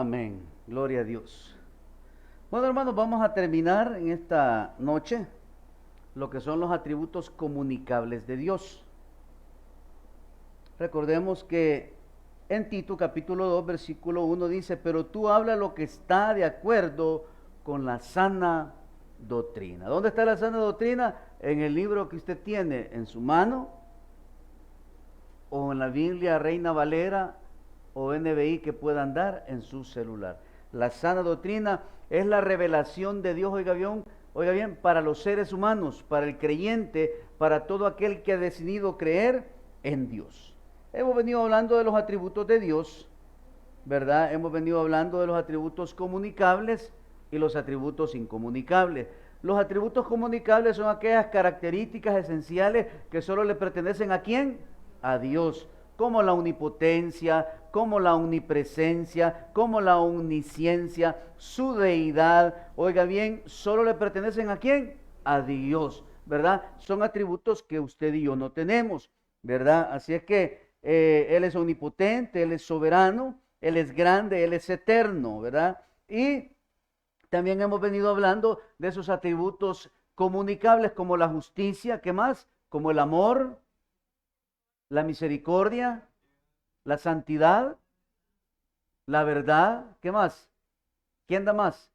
Amén. Gloria a Dios. Bueno, hermanos, vamos a terminar en esta noche lo que son los atributos comunicables de Dios. Recordemos que en Tito capítulo 2, versículo 1 dice, pero tú habla lo que está de acuerdo con la sana doctrina. ¿Dónde está la sana doctrina? En el libro que usted tiene en su mano, o en la Biblia Reina Valera o NBI que puedan dar en su celular. La sana doctrina es la revelación de Dios, oiga bien, para los seres humanos, para el creyente, para todo aquel que ha decidido creer en Dios. Hemos venido hablando de los atributos de Dios, ¿verdad? Hemos venido hablando de los atributos comunicables y los atributos incomunicables. Los atributos comunicables son aquellas características esenciales que solo le pertenecen ¿a quién? A Dios, como la omnipotencia, como la omnipresencia, como la omnisciencia, su deidad. Oiga bien, solo le pertenecen ¿a quién? A Dios, ¿verdad? Son atributos que usted y yo no tenemos, ¿verdad? Así es que Él es omnipotente, Él es soberano, Él es grande, Él es eterno, ¿verdad? Y también hemos venido hablando de esos atributos comunicables como la justicia, ¿qué más? Como el amor, la misericordia, la santidad, la verdad, ¿qué más? ¿Quién da más?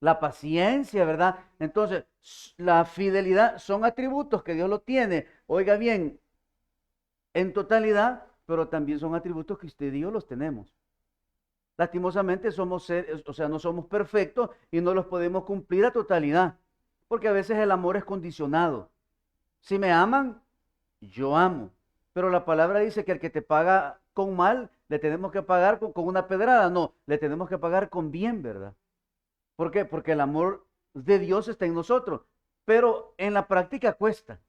La paciencia, ¿verdad? Entonces, la fidelidad son atributos que Dios lo tiene, oiga bien, en totalidad, pero también son atributos que usted y yo los tenemos. Lastimosamente somos seres, o sea, no somos perfectos y no los podemos cumplir a totalidad, porque a veces el amor es condicionado. Si me aman, yo amo. Pero la palabra dice que el que te paga con mal, le tenemos que pagar con una pedrada. No, le tenemos que pagar con bien, ¿verdad? ¿Por qué? Porque el amor de Dios está en nosotros. Pero en la práctica cuesta.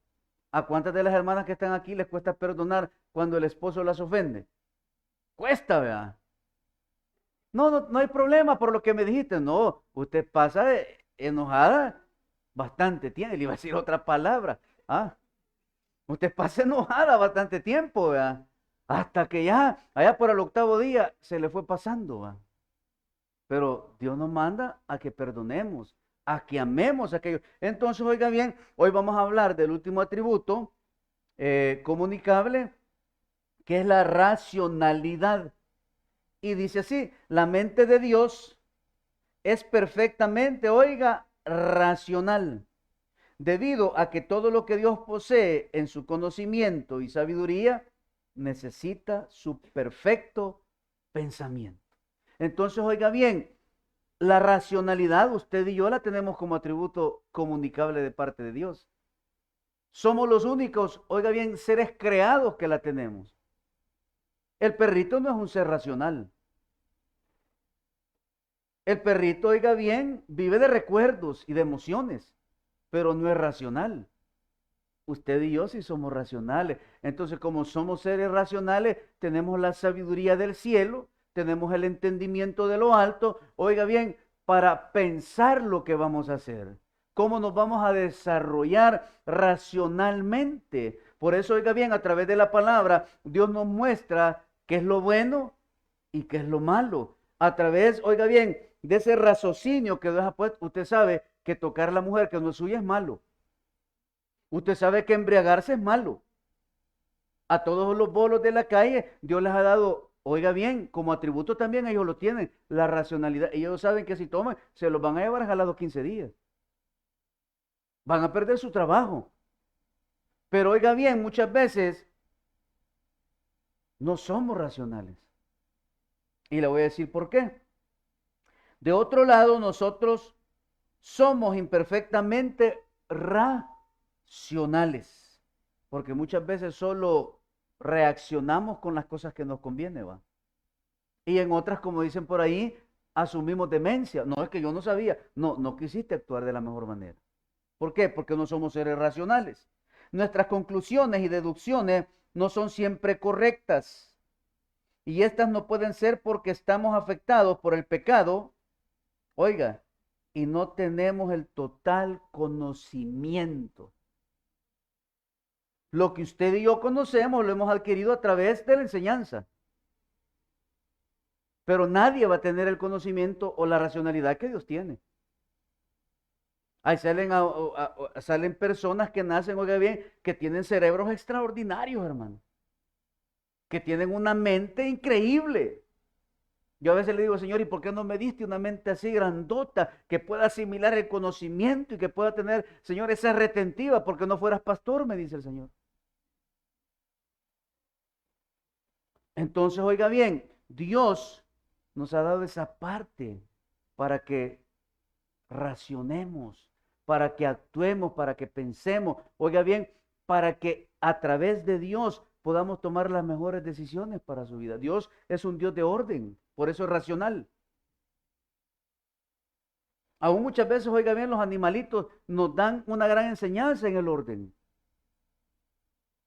¿A cuántas de las hermanas que están aquí les cuesta perdonar cuando el esposo las ofende? Cuesta, ¿verdad? No, no, no hay problema por lo que me dijiste. No, usted pasa enojada bastante tiempo. Le iba a decir otra palabra. Ah, usted pasa enojada bastante tiempo, ¿verdad? Hasta que ya, allá por el octavo día, se le fue pasando, ¿verdad? Pero Dios nos manda a que perdonemos, a que amemos a aquellos. Entonces, oiga bien, hoy vamos a hablar del último atributo comunicable, que es la racionalidad. Y dice así, la mente de Dios es perfectamente, oiga, racional, debido a que todo lo que Dios posee en su conocimiento y sabiduría necesita su perfecto pensamiento. Entonces, oiga bien, la racionalidad usted y yo la tenemos como atributo comunicable de parte de Dios. Somos los únicos, oiga bien, seres creados que la tenemos. El perrito no es un ser racional. El perrito, oiga bien, vive de recuerdos y de emociones, pero no es racional. Usted y yo sí somos racionales. Entonces, como somos seres racionales, tenemos la sabiduría del cielo, tenemos el entendimiento de lo alto, oiga bien, para pensar lo que vamos a hacer. Cómo nos vamos a desarrollar racionalmente. Por eso, oiga bien, a través de la palabra, Dios nos muestra qué es lo bueno y qué es lo malo. A través, oiga bien, de ese raciocinio que Dios ha puesto, usted sabe que tocar a la mujer que no es suya es malo. Usted sabe que embriagarse es malo. A todos los bolos de la calle, Dios les ha dado, oiga bien, como atributo también ellos lo tienen, la racionalidad. Ellos saben que si toman, se los van a llevar jalados 15 días. Van a perder su trabajo. Pero oiga bien, muchas veces no somos racionales. Y le voy a decir por qué. De otro lado, nosotros somos imperfectamente racionales, porque muchas veces solo reaccionamos con las cosas que nos conviene, ¿va? Y en otras, como dicen por ahí, asumimos demencia. No, es que yo no sabía. No, no quisiste actuar de la mejor manera. ¿Por qué? Porque no somos seres racionales. Nuestras conclusiones y deducciones no son siempre correctas. Y estas no pueden ser porque estamos afectados por el pecado, oiga, y no tenemos el total conocimiento. Lo que usted y yo conocemos lo hemos adquirido a través de la enseñanza. pero nadie va a tener el conocimiento o la racionalidad que Dios tiene. Ahí salen personas que nacen, oiga bien, que tienen cerebros extraordinarios, hermano, que tienen una mente increíble. Yo a veces le digo, Señor, ¿y por qué no me diste una mente así grandota que pueda asimilar el conocimiento y que pueda tener, Señor, esa retentiva? Porque no fueras pastor, me dice el Señor. Entonces, oiga bien, Dios nos ha dado esa parte para que racionemos, para que actuemos, para que pensemos, oiga bien, para que a través de Dios podamos tomar las mejores decisiones para su vida. Dios es un Dios de orden, por eso es racional. Aún muchas veces, oiga bien, los animalitos nos dan una gran enseñanza en el orden.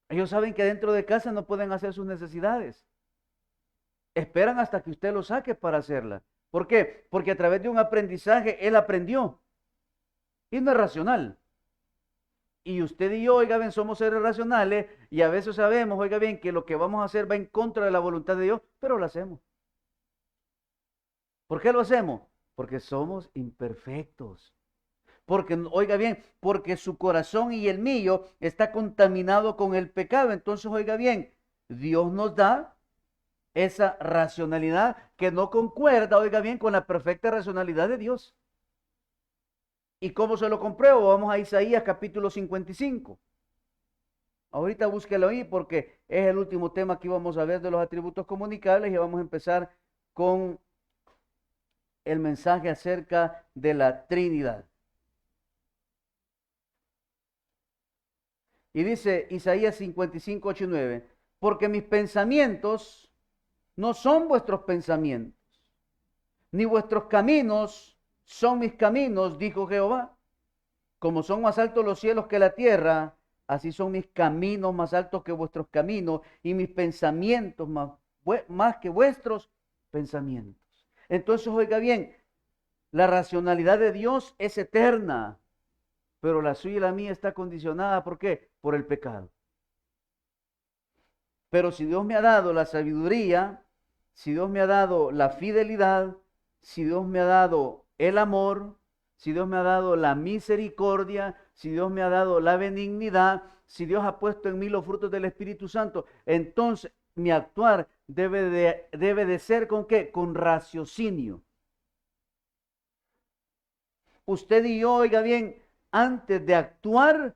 Ellos saben que dentro de casa no pueden hacer sus necesidades. Esperan hasta que usted lo saque para hacerla. ¿Por qué? Porque a través de un aprendizaje él aprendió. Y no es racional. Y usted y yo, oiga bien, somos seres racionales y a veces sabemos, oiga bien, que lo que vamos a hacer va en contra de la voluntad de Dios, pero lo hacemos. ¿Por qué lo hacemos? Porque somos imperfectos. Porque, oiga bien, porque su corazón y el mío está contaminado con el pecado. Entonces, oiga bien, Dios nos da esa racionalidad que no concuerda, oiga bien, con la perfecta racionalidad de Dios. ¿Y cómo se lo compruebo? Vamos a Isaías capítulo 55. Ahorita búsquelo ahí porque es el último tema que íbamos a ver de los atributos comunicables y vamos a empezar con el mensaje acerca de la Trinidad. Y dice Isaías 55, 8 y 9, porque mis pensamientos no son vuestros pensamientos, ni vuestros caminos son mis caminos, dijo Jehová. Como son más altos los cielos que la tierra, así son mis caminos más altos que vuestros caminos y mis pensamientos más que vuestros pensamientos. Entonces, oiga bien, la racionalidad de Dios es eterna, pero la suya y la mía está condicionada, ¿por qué? Por el pecado. Pero si Dios me ha dado la sabiduría, si Dios me ha dado la fidelidad, si Dios me ha dado el amor, si Dios me ha dado la misericordia, si Dios me ha dado la benignidad, si Dios ha puesto en mí los frutos del Espíritu Santo, entonces mi actuar debe de ser ¿con qué? Con raciocinio. Usted y yo, oiga bien, antes de actuar,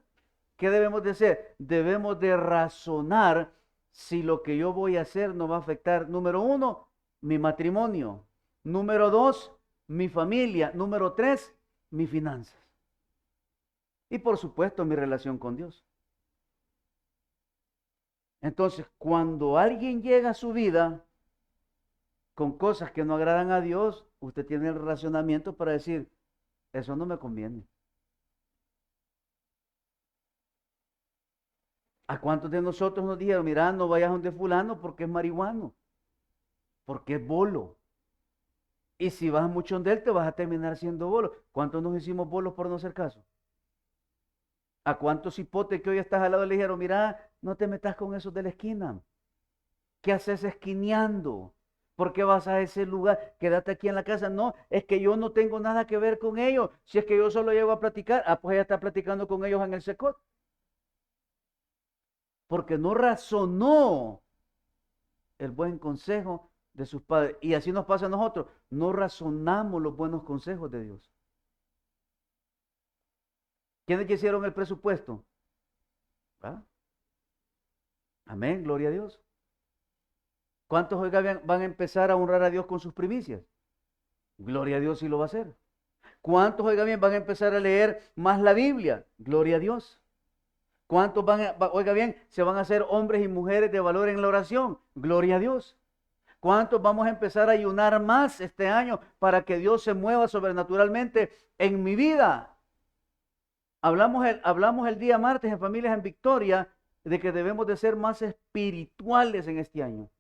¿qué debemos de hacer? Debemos de razonar si lo que yo voy a hacer no va a afectar, número uno, mi matrimonio, número dos, mi familia, número tres, mis finanzas. Y por supuesto, mi relación con Dios. Entonces, cuando alguien llega a su vida con cosas que no agradan a Dios, usted tiene el razonamiento para decir, eso no me conviene. ¿A cuántos de nosotros nos dijeron, mira, no vayas donde fulano porque es marihuano, porque es bolo? Y si vas mucho donde él, te vas a terminar siendo bolo. ¿Cuántos nos hicimos bolos por no hacer caso? ¿A cuántos hipotes que hoy estás al lado le dijeron, mira, no te metas con esos de la esquina? ¿Qué haces esquineando? ¿Por qué vas a ese lugar? Quédate aquí en la casa. No, es que yo no tengo nada que ver con ellos. Si es que yo solo llego a platicar, pues ella está platicando con ellos en el secot. Porque no razonó el buen consejo de sus padres. Y así nos pasa a nosotros. No razonamos los buenos consejos de Dios. ¿Quiénes hicieron el presupuesto? ¿Ah? Amén, gloria a Dios. ¿Cuántos oiga van a empezar a honrar a Dios con sus primicias? Gloria a Dios si lo va a hacer. ¿Cuántos oiga bien van a empezar a leer más la Biblia? Gloria a Dios. ¿Cuántos oiga bien, se van a hacer hombres y mujeres de valor en la oración? Gloria a Dios. ¿Cuántos vamos a empezar a ayunar más este año para que Dios se mueva sobrenaturalmente en mi vida? Hablamos el día martes en Familias en Victoria de que debemos de ser más espirituales en este año.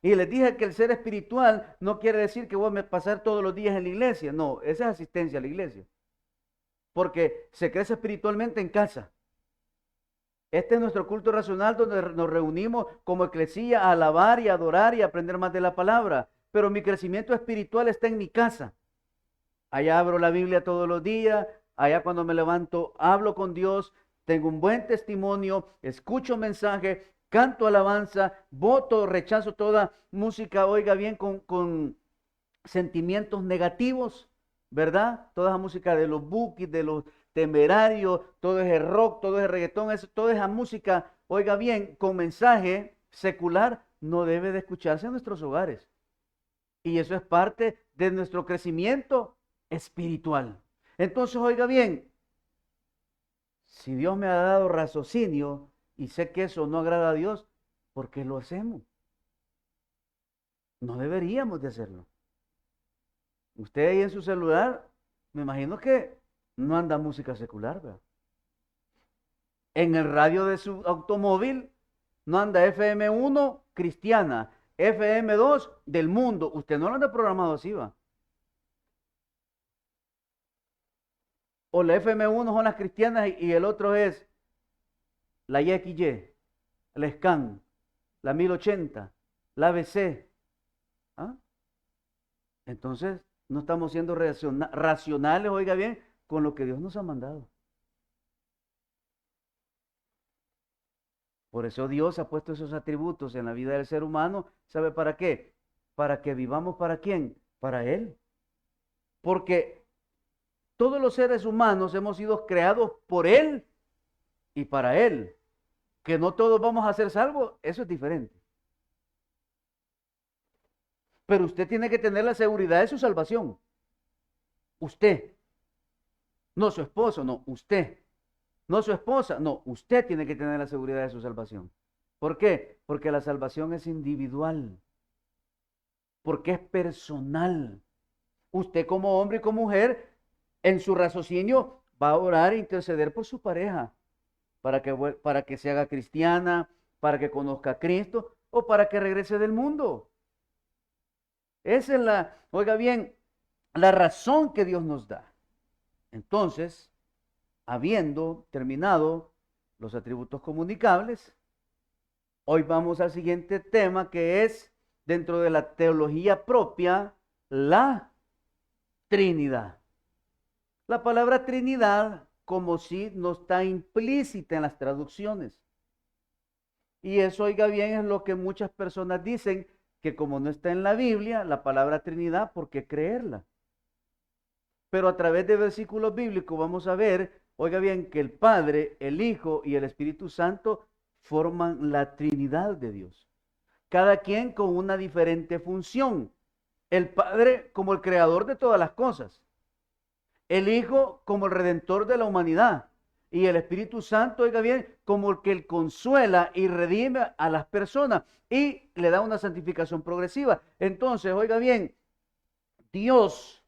Y les dije que el ser espiritual no quiere decir que voy a pasar todos los días en la iglesia. No, esa es asistencia a la iglesia. Porque se crece espiritualmente en casa. Este es nuestro culto racional donde nos reunimos como eclesía a alabar y adorar y aprender más de la palabra. pero mi crecimiento espiritual está en mi casa. Allá abro la Biblia todos los días, allá cuando me levanto hablo con Dios, tengo un buen testimonio, escucho mensaje, canto alabanza, voto, rechazo toda música, oiga bien, con sentimientos negativos, ¿verdad? Toda esa música de los Bukis, de los Temerarios, todo ese rock, todo ese reggaetón, toda esa música, oiga bien, con mensaje secular, no debe de escucharse en nuestros hogares. Y eso es parte de nuestro crecimiento espiritual. Entonces, oiga bien, si Dios me ha dado raciocinio y sé que eso no agrada a Dios, ¿por qué lo hacemos? No deberíamos de hacerlo. Usted ahí en su celular, me imagino que no anda música secular, ¿verdad? En el radio de su automóvil no anda FM1 cristiana, FM2 del mundo. Usted no lo anda programado así, ¿va? O la FM1 son las cristianas y el otro es la YXY, la SCAN, la 1080, la ABC. ¿Ah? Entonces, no estamos siendo racionales, oiga bien, con lo que Dios nos ha mandado. Por eso Dios ha puesto esos atributos en la vida del ser humano. ¿Sabe para qué? Para que vivamos para quién? Para Él. Porque todos los seres humanos hemos sido creados por Él y para Él. Que no todos vamos a ser salvos, eso es diferente. Pero usted tiene que tener la seguridad de su salvación. Usted. No su esposo, no, usted. No su esposa, no, usted tiene que tener la seguridad de su salvación. ¿Por qué? Porque la salvación es individual. Porque es personal. Usted como hombre y como mujer, en su raciocinio, va a orar e interceder por su pareja. Para que se haga cristiana, para que conozca a Cristo o para que regrese del mundo. Esa es oiga bien, la razón que Dios nos da. Entonces, habiendo terminado los atributos comunicables, hoy vamos al siguiente tema que es, dentro de la teología propia, la Trinidad. La palabra Trinidad, como si no está implícita en las traducciones. Y eso, oiga bien, es lo que muchas personas dicen, que como no está en la Biblia, la palabra Trinidad, ¿por qué creerla? Pero a través de versículos bíblicos vamos a ver, oiga bien, que el Padre, el Hijo y el Espíritu Santo forman la Trinidad de Dios. Cada quien con una diferente función. El Padre como el creador de todas las cosas. El Hijo como el redentor de la humanidad. Y el Espíritu Santo, oiga bien, como el que consuela y redime a las personas y le da una santificación progresiva. Entonces, oiga bien, Dios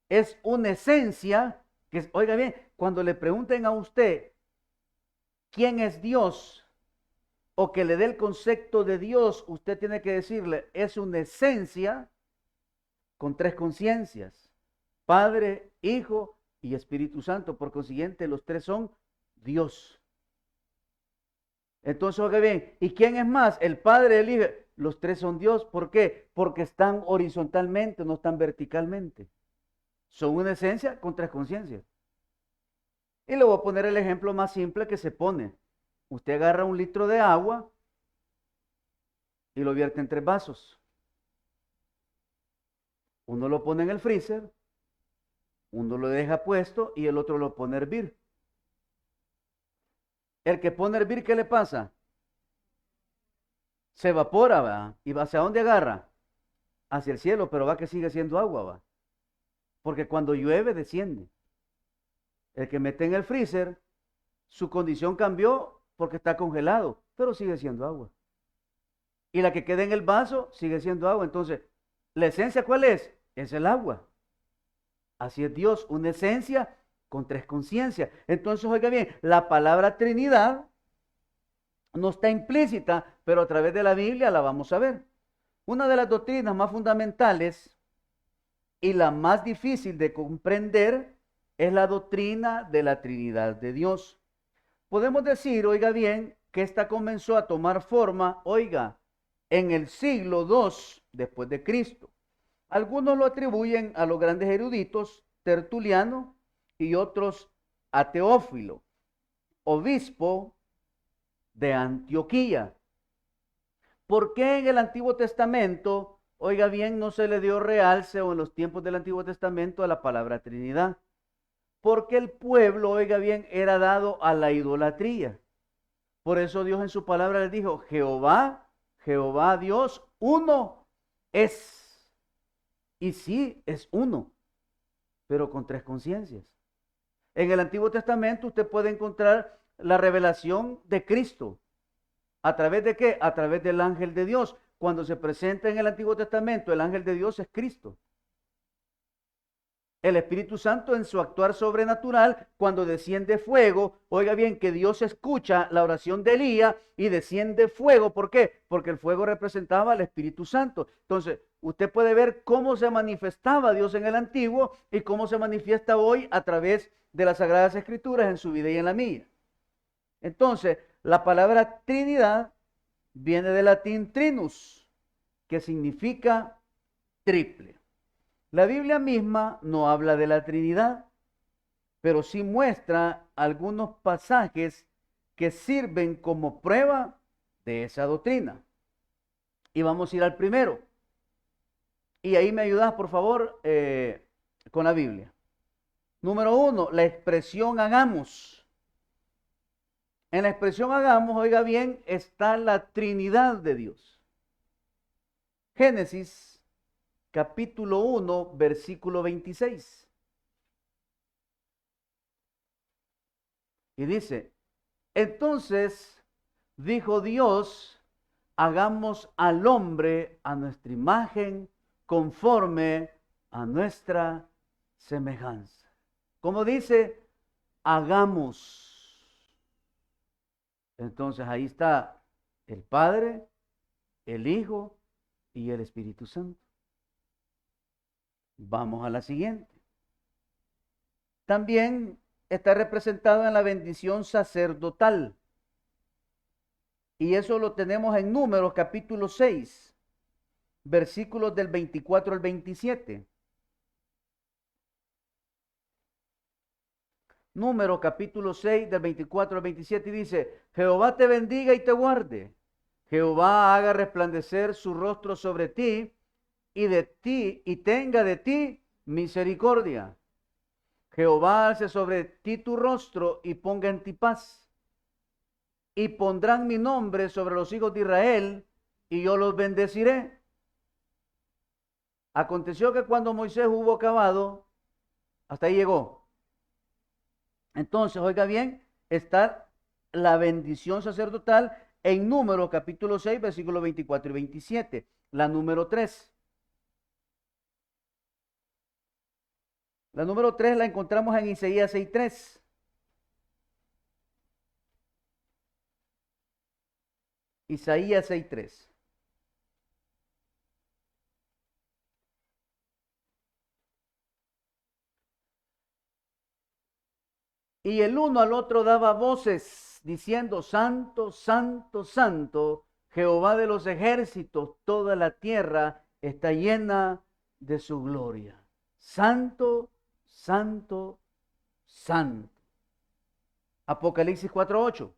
es una esencia que, oiga bien, cuando le pregunten a usted quién es Dios o que le dé el concepto de Dios, usted tiene que decirle, es una esencia con tres conciencias, Padre, Hijo y Espíritu Santo. Por consiguiente, los tres son Dios. Entonces, oiga bien, ¿y quién es más? El Padre, el Hijo. Los tres son Dios. ¿Por qué? Porque están horizontalmente, no están verticalmente. Son una esencia con tres conciencias. Y le voy a poner el ejemplo más simple que se pone. Usted agarra 1 litro de agua y lo vierte en 3 vasos. Uno lo pone en el freezer, uno lo deja puesto y el otro lo pone a hervir. El que pone a hervir, ¿qué le pasa? Se evapora, ¿va? ¿Y va hacia dónde agarra? Hacia el cielo, pero va que sigue siendo agua, ¿va? Porque cuando llueve, desciende. El que mete en el freezer, su condición cambió porque está congelado, pero sigue siendo agua. Y la que queda en el vaso, sigue siendo agua. Entonces, ¿la esencia cuál es? Es el agua. Así es Dios, una esencia con tres conciencias. Entonces, oiga bien, la palabra Trinidad no está implícita, pero a través de la Biblia la vamos a ver. Una de las doctrinas más fundamentales y la más difícil de comprender es la doctrina de la Trinidad de Dios. Podemos decir, oiga bien, que esta comenzó a tomar forma, oiga, en el siglo II después de Cristo. Algunos lo atribuyen a los grandes eruditos Tertuliano y otros a Teófilo, obispo de Antioquía. ¿Por qué en el Antiguo Testamento, oiga bien, no se le dio realce o en los tiempos del Antiguo Testamento a la palabra Trinidad? Porque el pueblo, oiga bien, era dado a la idolatría. Por eso Dios en su palabra les dijo, Jehová, Jehová Dios, uno es. Y sí, es uno, pero con tres conciencias. En el Antiguo Testamento usted puede encontrar la revelación de Cristo. ¿A través de qué? A través del ángel de Dios. Cuando se presenta en el Antiguo Testamento, el ángel de Dios es Cristo. El Espíritu Santo en su actuar sobrenatural, cuando desciende fuego, oiga bien que Dios escucha la oración de Elías y desciende fuego. ¿Por qué? Porque el fuego representaba al Espíritu Santo. Entonces, usted puede ver cómo se manifestaba Dios en el Antiguo y cómo se manifiesta hoy a través de las Sagradas Escrituras en su vida y en la mía. Entonces, la palabra Trinidad viene del latín trinus, que significa triple. La Biblia misma no habla de la Trinidad, pero sí muestra algunos pasajes que sirven como prueba de esa doctrina. Y vamos a ir al primero. Y ahí me ayudas, por favor, con la Biblia. Número 1, la expresión hagamos. En la expresión hagamos, oiga bien, está la Trinidad de Dios. Génesis capítulo 1, versículo 26. Y dice, entonces dijo Dios, hagamos al hombre a nuestra imagen, conforme a nuestra semejanza. Como dice, hagamos. Entonces ahí está el Padre, el Hijo y el Espíritu Santo. Vamos a la siguiente. También está representado en la bendición sacerdotal. Y eso lo tenemos en Números capítulo 6, versículos del 24 al 27. Números capítulo 6, del 24 al 27 dice, Jehová te bendiga y te guarde. Jehová haga resplandecer su rostro sobre ti y tenga de ti misericordia. Jehová alce sobre ti tu rostro y ponga en ti paz. Y pondrán mi nombre sobre los hijos de Israel, y yo los bendeciré. Aconteció que cuando Moisés hubo acabado, hasta ahí llegó. Entonces, oiga bien, está la bendición sacerdotal en Números capítulo 6, versículos 24 y 27. La número 3. La número 3 la encontramos en Isaías 6:3. Isaías 6:3. Y el uno al otro daba voces, diciendo, Santo, Santo, Santo, Jehová de los ejércitos, toda la tierra está llena de su gloria. Santo, Santo, Santo. Apocalipsis 4:8.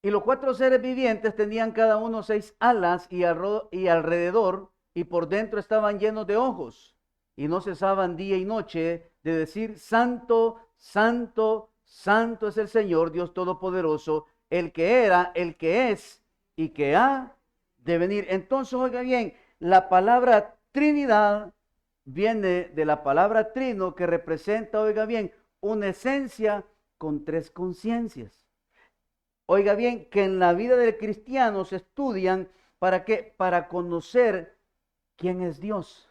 Y los cuatro seres vivientes tenían cada uno 6 alas y alrededor y por dentro estaban llenos de ojos. Y no cesaban día y noche de decir, Santo, Santo, Santo es el Señor Dios Todopoderoso, el que era, el que es y que ha de venir. Entonces, oiga bien, la palabra Trinidad viene de la palabra trino, que representa, oiga bien, una esencia con tres conciencias. Oiga bien, que en la vida del cristiano se estudian ¿para qué? Para conocer quién es Dios.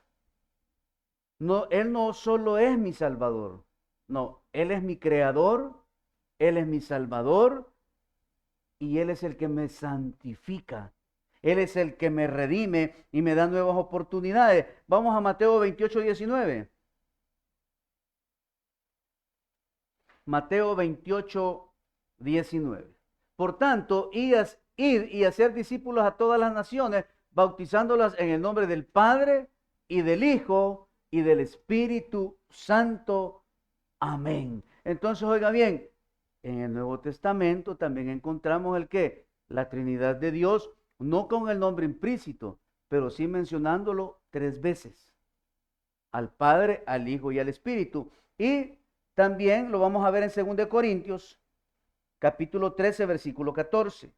No, Él no solo es mi Salvador, no, Él es mi creador, Él es mi Salvador y Él es el que me santifica. Él es el que me redime y me da nuevas oportunidades. Vamos a Mateo 28:19. Mateo 28, 19. Por tanto, id y hacer discípulos a todas las naciones, bautizándolas en el nombre del Padre y del Hijo y del Espíritu Santo. Amén. Entonces, oiga bien, en el Nuevo Testamento también encontramos el que la Trinidad de Dios, no con el nombre implícito, pero sí mencionándolo 3 veces. Al Padre, al Hijo y al Espíritu. Y también lo vamos a ver en 2 Corintios, capítulo 13, versículo 14.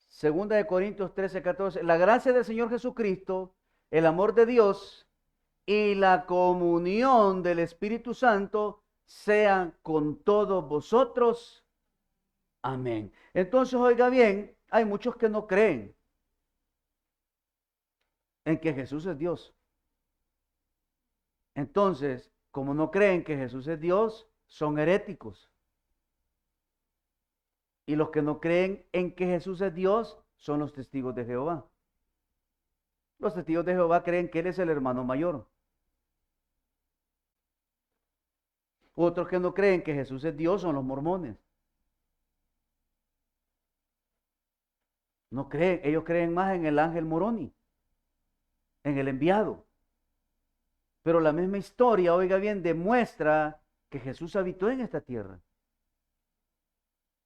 Segunda de Corintios 13, 14. La gracia del Señor Jesucristo, el amor de Dios y la comunión del Espíritu Santo sean con todos vosotros. Amén. Entonces, oiga bien, hay muchos que no creen en que Jesús es Dios. Entonces, como no creen que Jesús es Dios, son heréticos. Y los que no creen en que Jesús es Dios son los testigos de Jehová. Los testigos de Jehová creen que Él es el hermano mayor. Otros que no creen que Jesús es Dios son los mormones. No creen, ellos creen más en el ángel Moroni, en el enviado. Pero la misma historia, oiga bien, demuestra que Jesús habitó en esta tierra.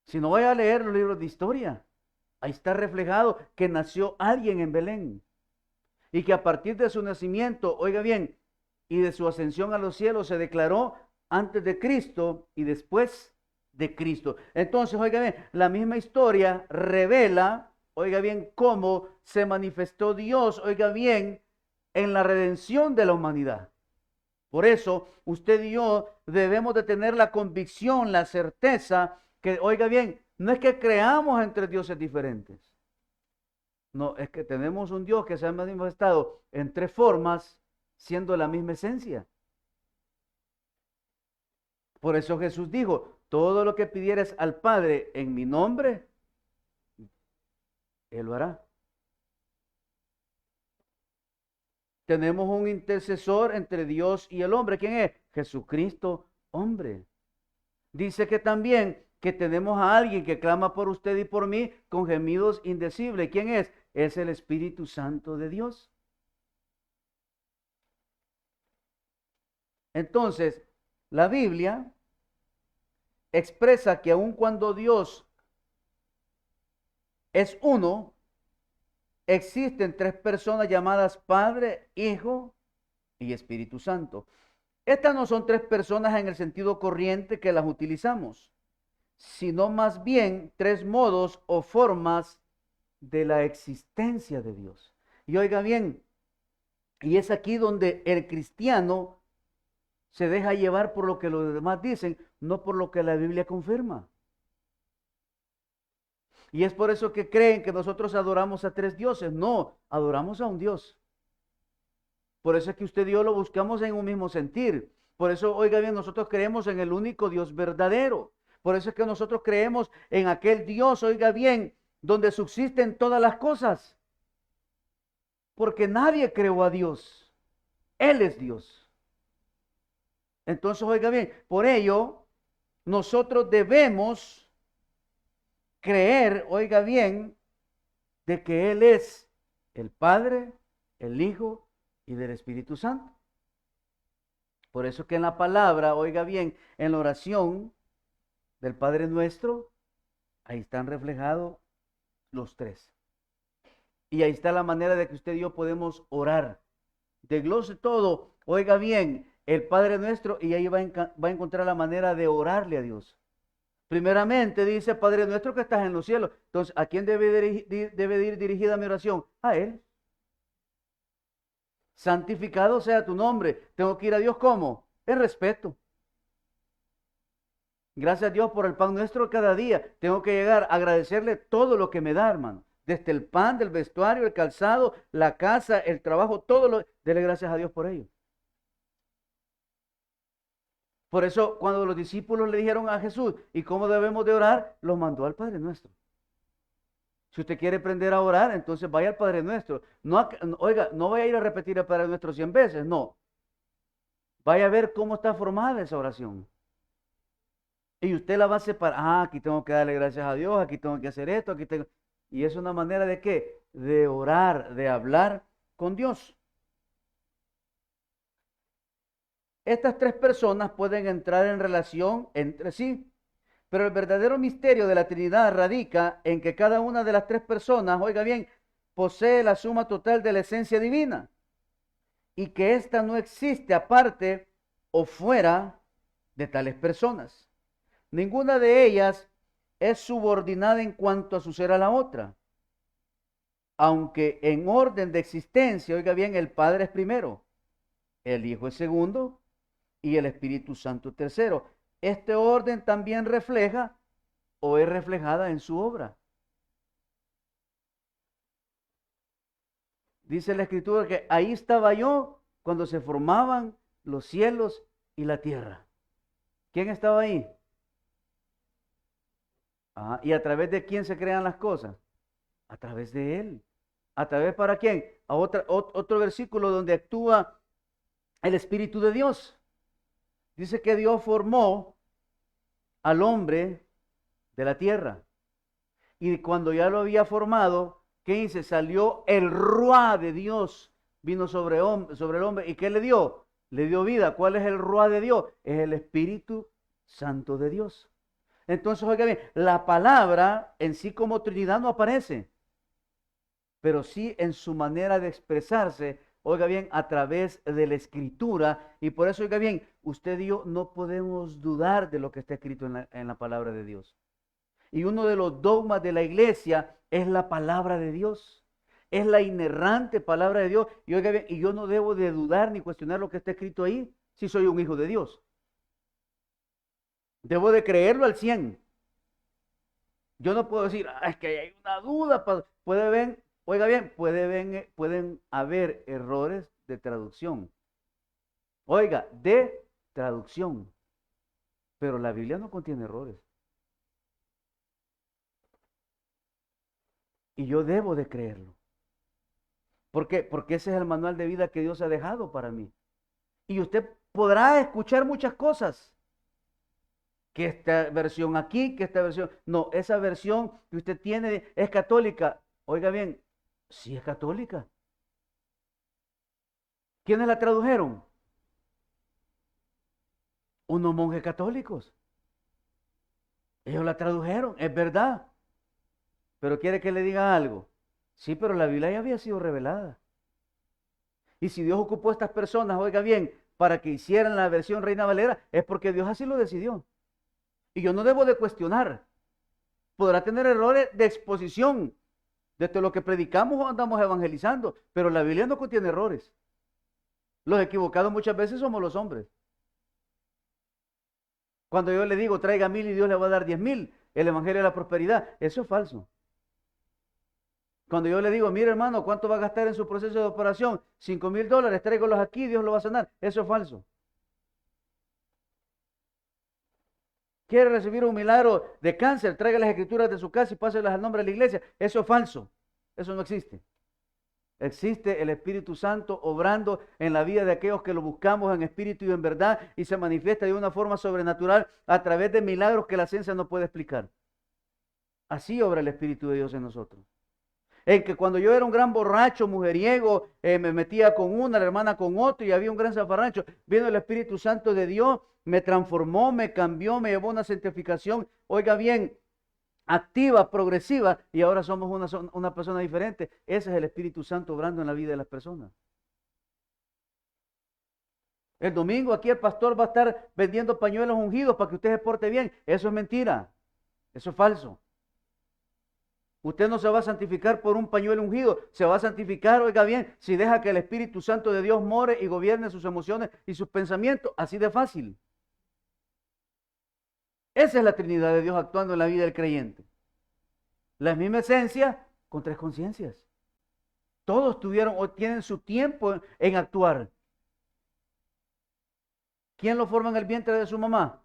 Si no voy a leer los libros de historia, ahí está reflejado que nació alguien en Belén. Y que a partir de su nacimiento, oiga bien, y de su ascensión a los cielos se declaró antes de Cristo y después de Cristo. Entonces, oiga bien, la misma historia revela, oiga bien, cómo se manifestó Dios, oiga bien, en la redención de la humanidad. Por eso, usted y yo debemos de tener la convicción, la certeza, que, oiga bien, no es que creamos entre dioses diferentes. No, es que tenemos un Dios que se ha manifestado en 3 formas, siendo la misma esencia. Por eso Jesús dijo, todo lo que pidieres al Padre en mi nombre, Él lo hará. Tenemos un intercesor entre Dios y el hombre. ¿Quién es? Jesucristo, hombre. Dice que también que tenemos a alguien que clama por usted y por mí con gemidos indecibles. ¿Quién es? Es el Espíritu Santo de Dios. Entonces, la Biblia expresa que aun cuando Dios es uno, existen 3 personas llamadas Padre, Hijo y Espíritu Santo. Estas no son 3 personas en el sentido corriente que las utilizamos, sino más bien 3 modos o formas de la existencia de Dios. Y oiga bien, y es aquí donde el cristiano se deja llevar por lo que los demás dicen, no por lo que la Biblia confirma. Y es por eso que creen que nosotros adoramos a 3 dioses. No, adoramos a un Dios. Por eso es que usted y yo lo buscamos en un mismo sentir. Por eso, oiga bien, nosotros creemos en el único Dios verdadero. Por eso es que nosotros creemos en aquel Dios, oiga bien, donde subsisten todas las cosas. Porque nadie creó a Dios. Él es Dios. Entonces, oiga bien, por ello, nosotros debemos creer, oiga bien, de que Él es el Padre, el Hijo y del Espíritu Santo. Por eso que en la palabra, oiga bien, en la oración del Padre Nuestro, ahí están reflejados los 3. Y ahí está la manera de que usted y yo podemos orar. Desglose todo, oiga bien, el Padre Nuestro, y ahí va a encontrar la manera de orarle a Dios. Primeramente dice, Padre Nuestro que estás en los cielos. Entonces, ¿a quién debe ir dirigida mi oración? A Él. Santificado sea tu nombre. Tengo que ir a Dios ¿cómo? En respeto. Gracias a Dios por el pan nuestro cada día. Tengo que llegar a agradecerle todo lo que me da, hermano. Desde el pan, del vestuario, el calzado, la casa, el trabajo, todo lo... Dele gracias a Dios por ello. Por eso, cuando los discípulos le dijeron a Jesús, ¿y cómo debemos de orar? Los mandó al Padre Nuestro. Si usted quiere aprender a orar, entonces vaya al Padre Nuestro. No, oiga, no vaya a ir a repetir el Padre Nuestro 100 veces, no. Vaya a ver cómo está formada esa oración. Y usted la va a separar. Ah, aquí tengo que darle gracias a Dios, aquí tengo que hacer esto, aquí tengo... Y es una manera de qué? De orar, de hablar con Dios. Estas tres personas pueden entrar en relación entre sí, pero el verdadero misterio de la Trinidad radica en que cada una de las tres personas, oiga bien, posee la suma total de la esencia divina y que ésta no existe aparte o fuera de tales personas. Ninguna de ellas es subordinada en cuanto a su ser a la otra, aunque en orden de existencia, oiga bien, el Padre es primero, el Hijo es segundo y el Espíritu Santo tercero. Este orden también refleja o es reflejada en su obra. Dice la Escritura que ahí estaba yo cuando se formaban los cielos y la tierra. ¿Quién estaba ahí? ¿Y a través de quién se crean las cosas? A través de Él. ¿A través para quién? A otro versículo donde actúa el Espíritu de Dios. Dice que Dios formó al hombre de la tierra. Y cuando ya lo había formado, ¿qué dice? Salió el ruá de Dios, vino sobre el hombre. ¿Y qué le dio? Le dio vida. ¿Cuál es el ruá de Dios? Es el Espíritu Santo de Dios. Entonces, oiga bien, la palabra en sí como Trinidad no aparece, pero sí en su manera de expresarse, oiga bien, a través de la Escritura. Y por eso, oiga bien, usted y yo no podemos dudar de lo que está escrito en la palabra de Dios. Y uno de los dogmas de la iglesia es la palabra de Dios. Es la inerrante palabra de Dios. Y oiga bien, y yo no debo de dudar ni cuestionar lo que está escrito ahí si soy un hijo de Dios. Debo de creerlo al 100. Yo no puedo decir, es que hay una duda. Puede ver, oiga bien, pueden haber errores de traducción. Oiga, de traducción. Pero la Biblia no contiene errores. Y yo debo de creerlo. ¿Por qué? Porque ese es el manual de vida que Dios ha dejado para mí. Y usted podrá escuchar muchas cosas. Que esta versión aquí, que esta versión... No, esa versión que usted tiene es católica. Oiga bien, sí es católica. ¿Quiénes la tradujeron? Unos monjes católicos. Ellos la tradujeron, es verdad. Pero quiere que le diga algo. Sí, pero la Biblia ya había sido revelada. Y si Dios ocupó a estas personas, oiga bien, para que hicieran la versión Reina Valera, es porque Dios así lo decidió. Y yo no debo de cuestionar. Podrá tener errores de exposición. Desde lo que predicamos o andamos evangelizando. Pero la Biblia no contiene errores. Los equivocados muchas veces somos los hombres. Cuando yo le digo traiga 1000 y Dios le va a dar 10,000, el evangelio de la prosperidad, eso es falso. Cuando yo le digo, mire hermano, ¿cuánto va a gastar en su proceso de operación? $5,000, tráigolos aquí, Dios lo va a sanar. Eso es falso. Quiere recibir un milagro de cáncer, traiga las escrituras de su casa y páselas al nombre de la iglesia. Eso es falso. Eso no existe. Existe el Espíritu Santo obrando en la vida de aquellos que lo buscamos en espíritu y en verdad y se manifiesta de una forma sobrenatural a través de milagros que la ciencia no puede explicar. Así obra el Espíritu de Dios en nosotros. En que cuando yo era un gran borracho, mujeriego, me metía con una, la hermana con otro y había un gran zafarrancho, vino el Espíritu Santo de Dios, me transformó, me cambió, me llevó a una santificación, oiga bien, activa, progresiva, y ahora somos una persona diferente. Ese es el Espíritu Santo obrando en la vida de las personas. El domingo aquí el pastor va a estar vendiendo pañuelos ungidos para que usted se porte bien. Eso es mentira, eso es falso. Usted no se va a santificar por un pañuelo ungido, se va a santificar, oiga bien, si deja que el Espíritu Santo de Dios more y gobierne sus emociones y sus pensamientos, así de fácil. Esa es la Trinidad de Dios actuando en la vida del creyente. La misma esencia con tres conciencias. Todos tuvieron o tienen su tiempo en actuar. ¿Quién lo forma en el vientre de su mamá?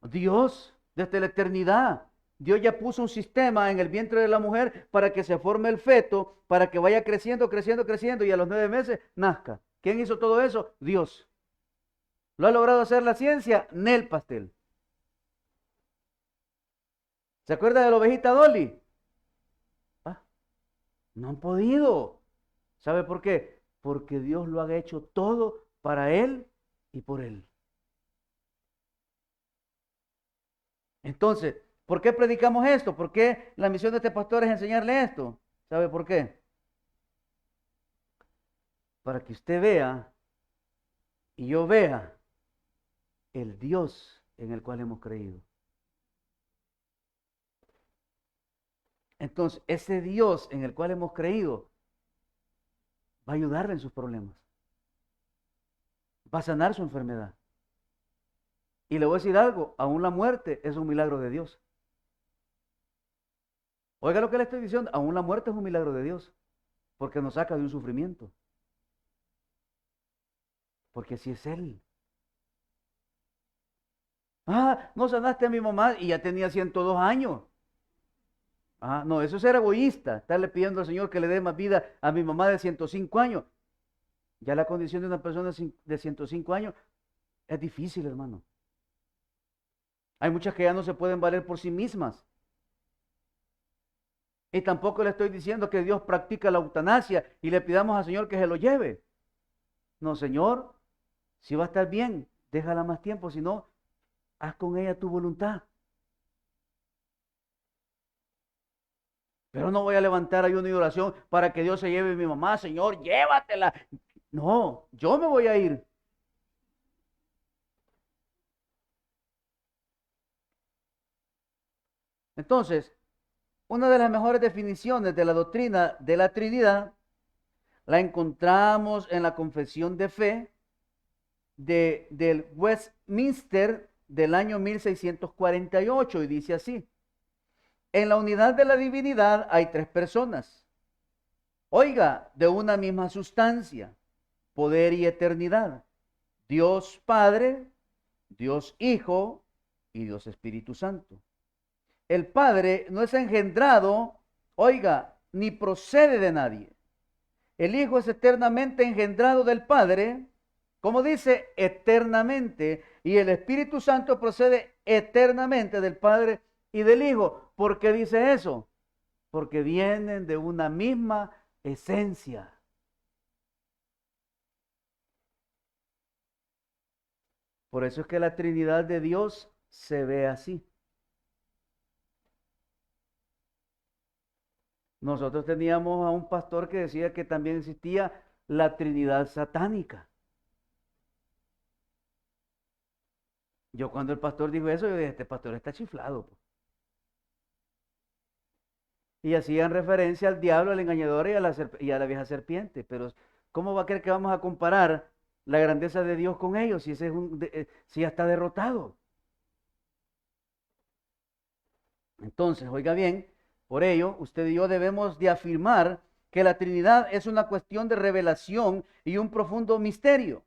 Dios, desde la eternidad. Dios ya puso un sistema en el vientre de la mujer para que se forme el feto, para que vaya creciendo, creciendo, creciendo y a los 9 meses nazca. ¿Quién hizo todo eso? Dios. ¿Lo ha logrado hacer la ciencia? Nel pastel. ¿Se acuerda de la ovejita Dolly? Ah, no han podido. ¿Sabe por qué? Porque Dios lo ha hecho todo para él y por él. Entonces, ¿por qué predicamos esto? ¿Por qué la misión de este pastor es enseñarle esto? ¿Sabe por qué? Para que usted vea y yo vea el Dios en el cual hemos creído. Entonces, ese Dios en el cual hemos creído va a ayudarle en sus problemas. Va a sanar su enfermedad. Y le voy a decir algo, aún la muerte es un milagro de Dios. Oiga lo que le estoy diciendo, aún la muerte es un milagro de Dios, porque nos saca de un sufrimiento. Porque así es Él. Ah, no sanaste a mi mamá y ya tenía 102 años. Ah, no, eso es ser egoísta, estarle pidiendo al Señor que le dé más vida a mi mamá de 105 años. Ya la condición de una persona de 105 años es difícil, hermano. Hay muchas que ya no se pueden valer por sí mismas. Y tampoco le estoy diciendo que Dios practica la eutanasia y le pidamos al Señor que se lo lleve. No, Señor, si va a estar bien, déjala más tiempo, si no, haz con ella tu voluntad. Pero no voy a levantar ayuno y oración para que Dios se lleve a mi mamá, Señor, llévatela. No, yo me voy a ir. Entonces, una de las mejores definiciones de la doctrina de la Trinidad la encontramos en la Confesión de Fe del Westminster del año 1648 y dice así: en la unidad de la divinidad hay tres personas, oiga, de una misma sustancia, poder y eternidad, Dios Padre, Dios Hijo y Dios Espíritu Santo. El Padre no es engendrado, oiga, ni procede de nadie. El Hijo es eternamente engendrado del Padre, como dice, eternamente, y el Espíritu Santo procede eternamente del Padre y del Hijo. ¿Por qué dice eso? Porque vienen de una misma esencia. Por eso es que la Trinidad de Dios se ve así. Nosotros teníamos a un pastor que decía que también existía la Trinidad satánica. Yo cuando el pastor dijo eso, yo dije, este pastor está chiflado. Y hacían referencia al diablo, al engañador y a la vieja serpiente. Pero ¿cómo va a creer que vamos a comparar la grandeza de Dios con ellos si, si ya está derrotado? Entonces, oiga bien, por ello, usted y yo debemos de afirmar que la Trinidad es una cuestión de revelación y un profundo misterio.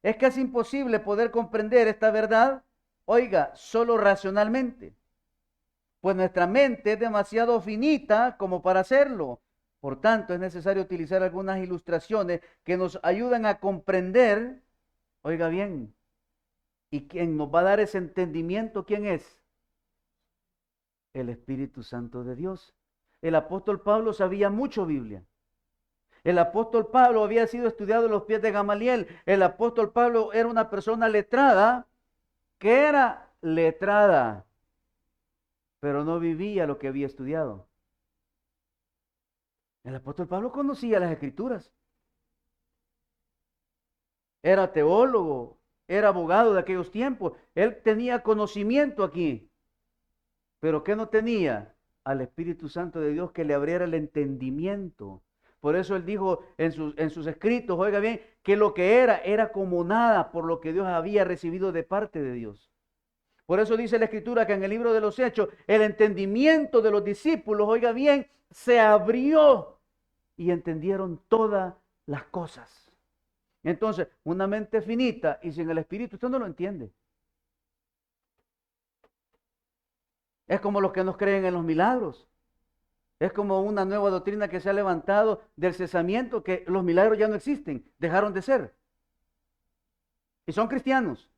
Es casi imposible poder comprender esta verdad, oiga, solo racionalmente, pues nuestra mente es demasiado finita como para hacerlo. Por tanto, es necesario utilizar algunas ilustraciones que nos ayudan a comprender, oiga bien, y quien nos va a dar ese entendimiento, ¿quién es? El Espíritu Santo de Dios. El apóstol Pablo sabía mucho Biblia. El apóstol Pablo había sido estudiado en los pies de Gamaliel. El apóstol Pablo era una persona letrada, que era letrada, pero no vivía lo que había estudiado. El apóstol Pablo conocía las escrituras. Era teólogo, era abogado de aquellos tiempos. Él tenía conocimiento aquí. Pero ¿qué no tenía? Al Espíritu Santo de Dios que le abriera el entendimiento. Por eso él dijo en sus escritos, oiga bien, que lo que era como nada por lo que Dios había recibido de parte de Dios. Por eso dice la Escritura que en el libro de los Hechos, el entendimiento de los discípulos, oiga bien, se abrió y entendieron todas las cosas. Entonces, una mente finita y sin el Espíritu, usted no lo entiende. Es como los que no creen en los milagros. Es como una nueva doctrina que se ha levantado del cesamiento, que los milagros ya no existen, dejaron de ser. Y son cristianos.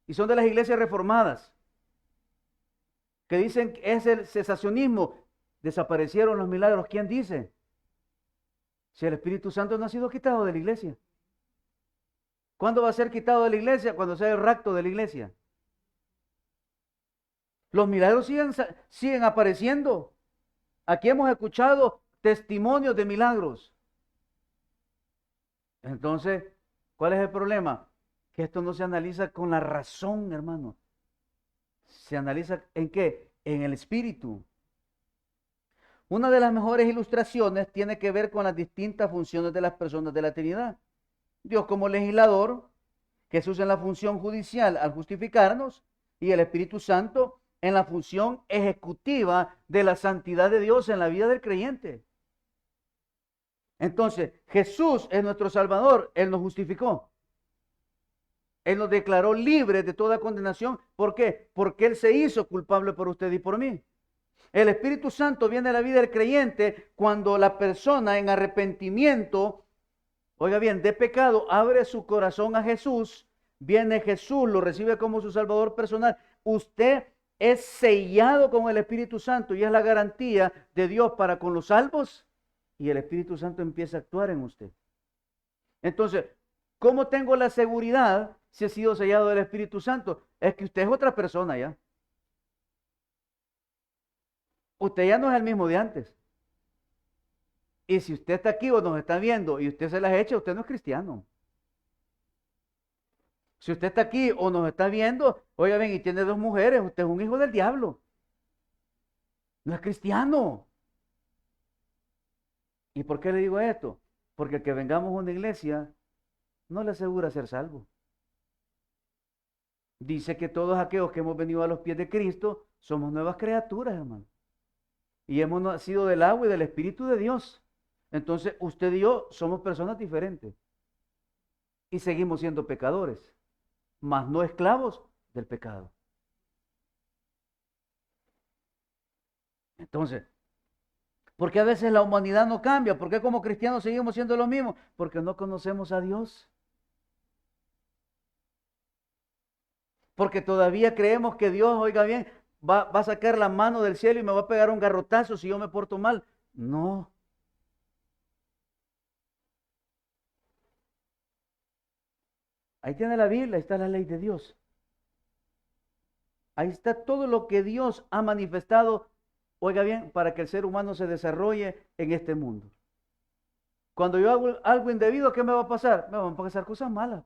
Y son de las iglesias reformadas. Que dicen que es el cesacionismo. Desaparecieron los milagros. ¿Quién dice? Si el Espíritu Santo no ha sido quitado de la iglesia. ¿Cuándo va a ser quitado de la iglesia? Cuando sea el rapto de la iglesia. Los milagros siguen apareciendo. Aquí hemos escuchado testimonios de milagros. Entonces, ¿cuál es el problema? Que esto no se analiza con la razón, hermano. Se analiza ¿en qué? En el espíritu. Una de las mejores ilustraciones tiene que ver con las distintas funciones de las personas de la Trinidad. Dios como legislador, Jesús en la función judicial al justificarnos y el Espíritu Santo en la función ejecutiva de la santidad de Dios en la vida del creyente. Entonces, Jesús es nuestro Salvador, Él nos justificó. Él nos declaró libres de toda condenación. ¿Por qué? Porque Él se hizo culpable por usted y por mí. El Espíritu Santo viene a la vida del creyente cuando la persona en arrepentimiento, oiga bien, de pecado, abre su corazón a Jesús. Viene Jesús, lo recibe como su Salvador personal. Usted es sellado con el Espíritu Santo y es la garantía de Dios para con los salvos. Y el Espíritu Santo empieza a actuar en usted. Entonces, ¿cómo tengo la seguridad si he sido sellado del Espíritu Santo? Es que usted es otra persona ya. Usted ya no es el mismo de antes. Y si usted está aquí o nos está viendo y usted se las echa, usted no es cristiano. Si usted está aquí o nos está viendo, oiga bien, y tiene dos mujeres, usted es un hijo del diablo. No es cristiano. ¿Y por qué le digo esto? Porque que vengamos a una iglesia no le asegura ser salvo. Dice que todos aquellos que hemos venido a los pies de Cristo somos nuevas criaturas, hermano. Y hemos nacido del agua y del Espíritu de Dios. Entonces, usted y yo somos personas diferentes. Y seguimos siendo pecadores, mas no esclavos del pecado. Entonces, ¿por qué a veces la humanidad no cambia? ¿Por qué como cristianos seguimos siendo lo mismo? Porque no conocemos a Dios. Porque todavía creemos que Dios, oiga bien, va a sacar la mano del cielo y me va a pegar un garrotazo si yo me porto mal. No. Ahí tiene la Biblia, ahí está la ley de Dios. Ahí está todo lo que Dios ha manifestado, oiga bien, para que el ser humano se desarrolle en este mundo. Cuando yo hago algo indebido, ¿qué me va a pasar? Me van a pasar cosas malas.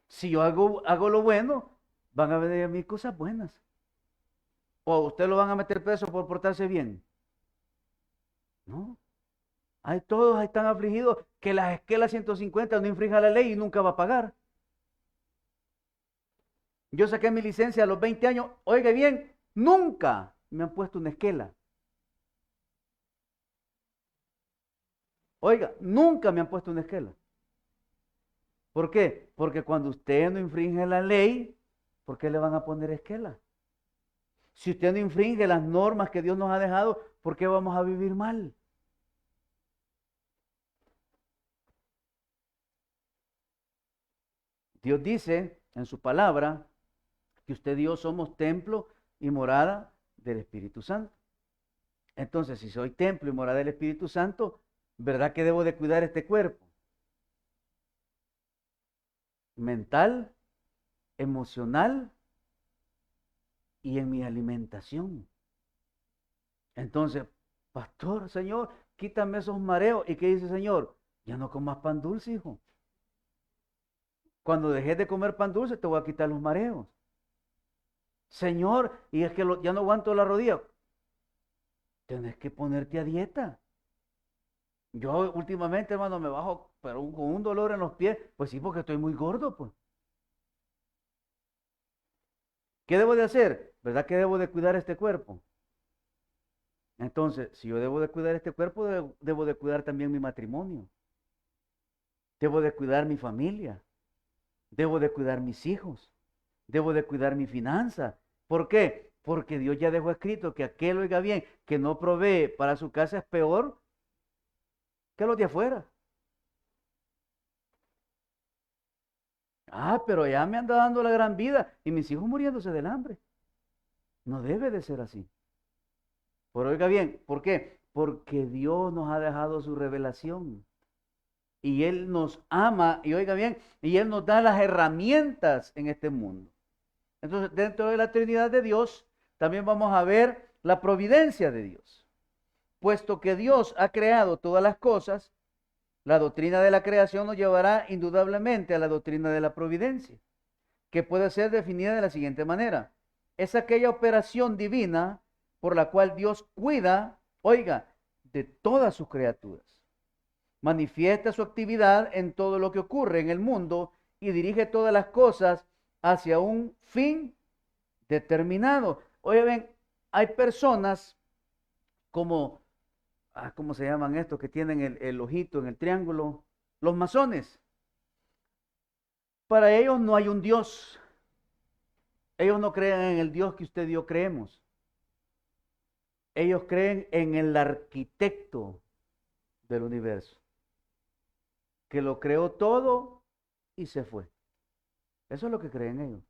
Si yo hago lo bueno, van a venir a mí cosas buenas. O a usted lo van a meter preso por portarse bien. No. Hay todos están afligidos que la esquela 150 no infrinja la ley y nunca va a pagar. Yo saqué mi licencia a los 20 años. Oiga bien, nunca me han puesto una esquela. Oiga, nunca me han puesto una esquela. ¿Por qué? Porque cuando usted no infringe la ley, ¿por qué le van a poner esquela? Si usted no infringe las normas que Dios nos ha dejado, ¿por qué vamos a vivir mal? Dios dice en su palabra que usted y yo somos templo y morada del Espíritu Santo. Entonces, si soy templo y morada del Espíritu Santo, ¿verdad que debo de cuidar este cuerpo? Mental, emocional y en mi alimentación. Entonces, pastor, Señor, quítame esos mareos. ¿Y qué dice Señor? Ya no comas pan dulce, hijo. Cuando dejes de comer pan dulce, te voy a quitar los mareos. Señor, y es que ya no aguanto la rodilla. Tienes que ponerte a dieta. Yo últimamente, hermano, me bajo, pero con un dolor en los pies. Pues sí, porque estoy muy gordo, pues. ¿Qué debo de hacer? ¿Verdad que debo de cuidar este cuerpo? Entonces, si yo debo de cuidar este cuerpo, debo de cuidar también mi matrimonio. Debo de cuidar mi familia. Debo de cuidar mis hijos. Debo de cuidar mi finanza. ¿Por qué? Porque Dios ya dejó escrito que aquel, oiga bien, que no provee para su casa es peor que los de afuera. Ah, pero ya me anda dando la gran vida y mis hijos muriéndose del hambre. No debe de ser así. Pero oiga bien, ¿por qué? Porque Dios nos ha dejado su revelación. Y Él nos ama, y oiga bien, y Él nos da las herramientas en este mundo. Entonces, dentro de la Trinidad de Dios, también vamos a ver la providencia de Dios. Puesto que Dios ha creado todas las cosas, la doctrina de la creación nos llevará indudablemente a la doctrina de la providencia, que puede ser definida de la siguiente manera. Es aquella operación divina por la cual Dios cuida, oiga, de todas sus criaturas. Manifiesta su actividad en todo lo que ocurre en el mundo y dirige todas las cosas hacia un fin determinado. Oye, ven, hay personas como, ¿cómo se llaman estos que tienen el ojito en el triángulo? Los masones. Para ellos no hay un Dios. Ellos no creen en el Dios que usted y yo creemos. Ellos creen en el arquitecto del universo, que lo creó todo y se fue. Eso es lo que creen ellos.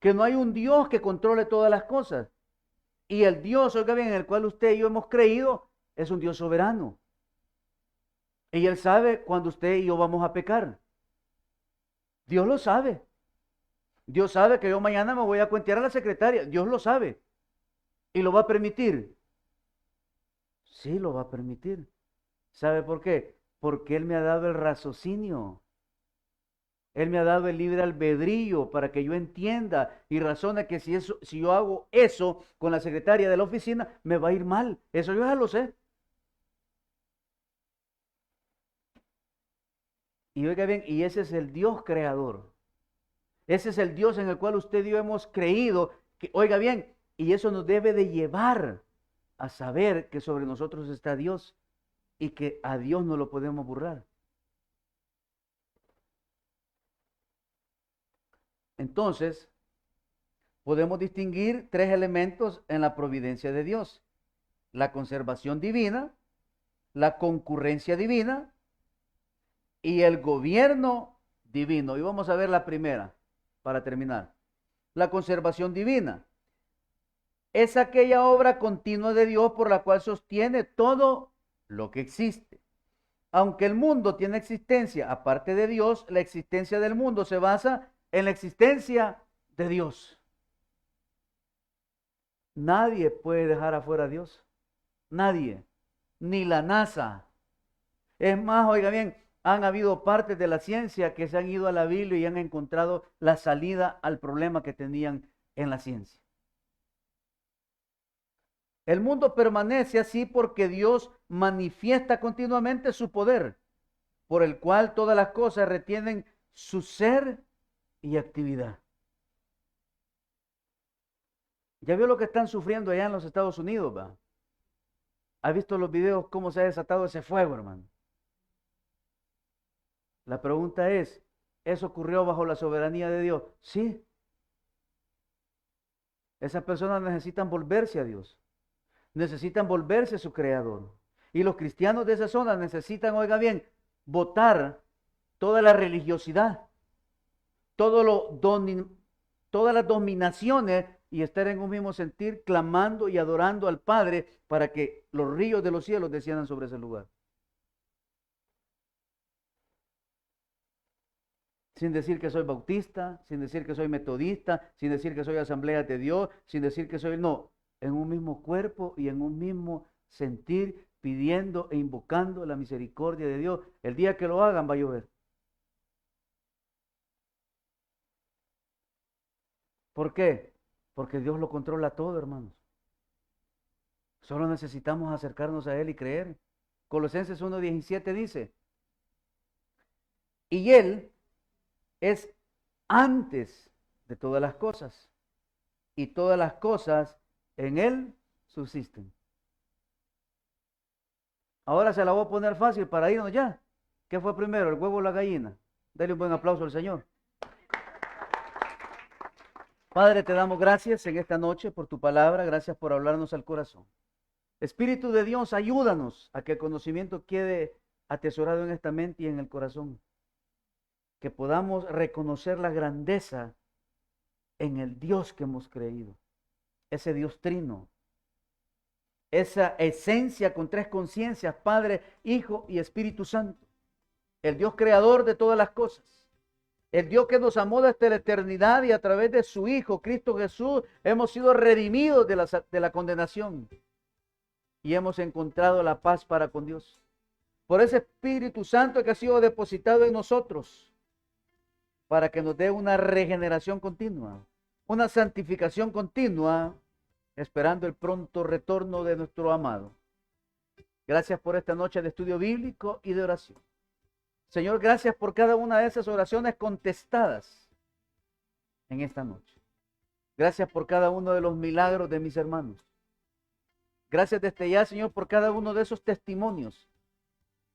Que no hay un Dios que controle todas las cosas. Y el Dios, oiga bien, en el cual usted y yo hemos creído, es un Dios soberano. Y Él sabe cuando usted y yo vamos a pecar. Dios lo sabe. Dios sabe que yo mañana me voy a cuentear a la secretaria. Dios lo sabe. ¿Y lo va a permitir? Sí, lo va a permitir. ¿Sabe por qué? Porque Él me ha dado el raciocinio. Él me ha dado el libre albedrío para que yo entienda y razone que si yo hago eso con la secretaria de la oficina, me va a ir mal. Eso yo ya lo sé. Y oiga bien, y ese es el Dios creador. Ese es el Dios en el cual usted y yo hemos creído. Que, oiga bien, y eso nos debe de llevar a saber que sobre nosotros está Dios y que a Dios no lo podemos burlar. Entonces, podemos distinguir tres elementos en la providencia de Dios: la conservación divina, la concurrencia divina y el gobierno divino. Y vamos a ver la primera para terminar. La conservación divina es aquella obra continua de Dios por la cual sostiene todo lo que existe. Aunque el mundo tiene existencia aparte de Dios, la existencia del mundo se basa en la existencia de Dios. Nadie puede dejar afuera a Dios. Nadie. Ni la NASA. Es más, oiga bien, han habido partes de la ciencia que se han ido a la Biblia y han encontrado la salida al problema que tenían en la ciencia. El mundo permanece así porque Dios manifiesta continuamente su poder, por el cual todas las cosas retienen su ser y actividad. ¿Ya vio lo que están sufriendo allá en los Estados Unidos, va? ¿Ha visto los videos cómo se ha desatado ese fuego, hermano? La pregunta es, ¿eso ocurrió bajo la soberanía de Dios? Sí. Esas personas necesitan volverse a Dios. Necesitan volverse a su creador. Y los cristianos de esa zona necesitan, oiga bien, votar toda la religiosidad, todas las dominaciones y estar en un mismo sentir, clamando y adorando al Padre para que los ríos de los cielos desciendan sobre ese lugar. Sin decir que soy bautista, sin decir que soy metodista, sin decir que soy asamblea de Dios, sin decir que soy, no, en un mismo cuerpo y en un mismo sentir, pidiendo e invocando la misericordia de Dios. El día que lo hagan va a llover. ¿Por qué? Porque Dios lo controla todo, hermanos. Solo necesitamos acercarnos a Él y creer. Colosenses 1:17 dice, y Él es antes de todas las cosas, y todas las cosas en Él subsisten. Ahora se la voy a poner fácil para irnos ya. ¿Qué fue primero, el huevo o la gallina? Dale un buen aplauso al Señor. Padre, te damos gracias en esta noche por tu palabra, gracias por hablarnos al corazón. Espíritu de Dios, ayúdanos a que el conocimiento quede atesorado en esta mente y en el corazón. Que podamos reconocer la grandeza en el Dios que hemos creído. Ese Dios trino. Esa esencia con tres conciencias, Padre, Hijo y Espíritu Santo. El Dios creador de todas las cosas. El Dios que nos amó desde la eternidad y a través de su Hijo, Cristo Jesús, hemos sido redimidos de la condenación. Y hemos encontrado la paz para con Dios. Por ese Espíritu Santo que ha sido depositado en nosotros. Para que nos dé una regeneración continua. Una santificación continua. Esperando el pronto retorno de nuestro amado. Gracias por esta noche de estudio bíblico y de oración. Señor, gracias por cada una de esas oraciones contestadas en esta noche. Gracias por cada uno de los milagros de mis hermanos. Gracias desde ya, Señor, por cada uno de esos testimonios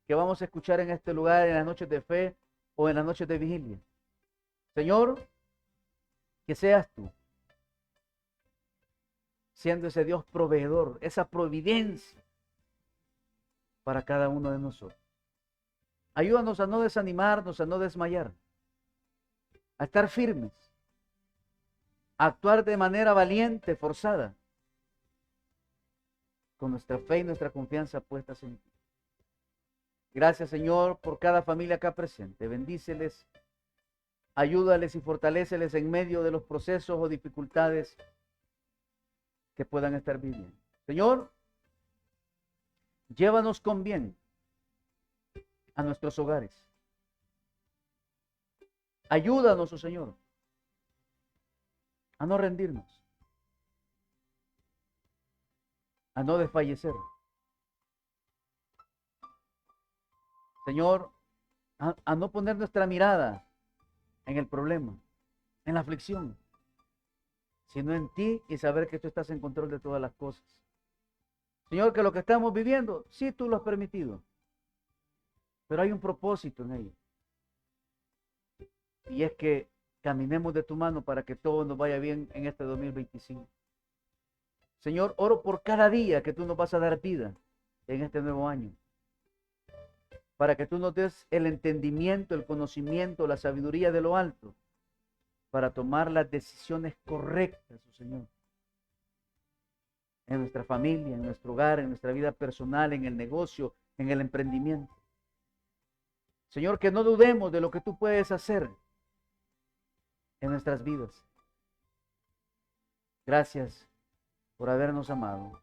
que vamos a escuchar en este lugar en las noches de fe o en las noches de vigilia. Señor, que seas tú siendo ese Dios proveedor, esa providencia para cada uno de nosotros. Ayúdanos a no desanimarnos, a no desmayar, a estar firmes, a actuar de manera valiente, forzada, con nuestra fe y nuestra confianza puestas en ti. Gracias, Señor, por cada familia acá presente. Bendíceles, ayúdales y fortaléceles en medio de los procesos o dificultades que puedan estar viviendo. Señor, llévanos con bien a nuestros hogares. Ayúdanos, oh Señor, a no rendirnos, a no desfallecer. Señor, a no poner nuestra mirada en el problema, en la aflicción, sino en ti y saber que tú estás en control de todas las cosas. Señor, que lo que estamos viviendo, sí tú lo has permitido, pero hay un propósito en ello. Y es que caminemos de tu mano para que todo nos vaya bien en este 2025. Señor, oro por cada día que tú nos vas a dar vida en este nuevo año. Para que tú nos des el entendimiento, el conocimiento, la sabiduría de lo alto. Para tomar las decisiones correctas, oh Señor. En nuestra familia, en nuestro hogar, en nuestra vida personal, en el negocio, en el emprendimiento. Señor, que no dudemos de lo que tú puedes hacer en nuestras vidas. Gracias por habernos amado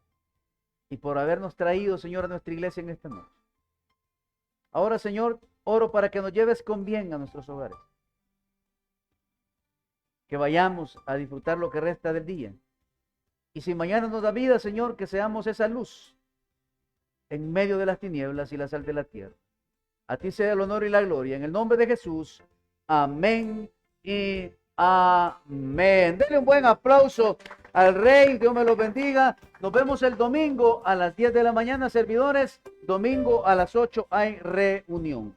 y por habernos traído, Señor, a nuestra iglesia en esta noche. Ahora, Señor, oro para que nos lleves con bien a nuestros hogares. Que vayamos a disfrutar lo que resta del día. Y si mañana nos da vida, Señor, que seamos esa luz en medio de las tinieblas y la sal de la tierra. A ti sea el honor y la gloria. En el nombre de Jesús. Amén y amén. Denle un buen aplauso al Rey. Dios me los bendiga. Nos vemos el domingo a las 10 de la mañana, servidores. Domingo a las 8 hay reunión.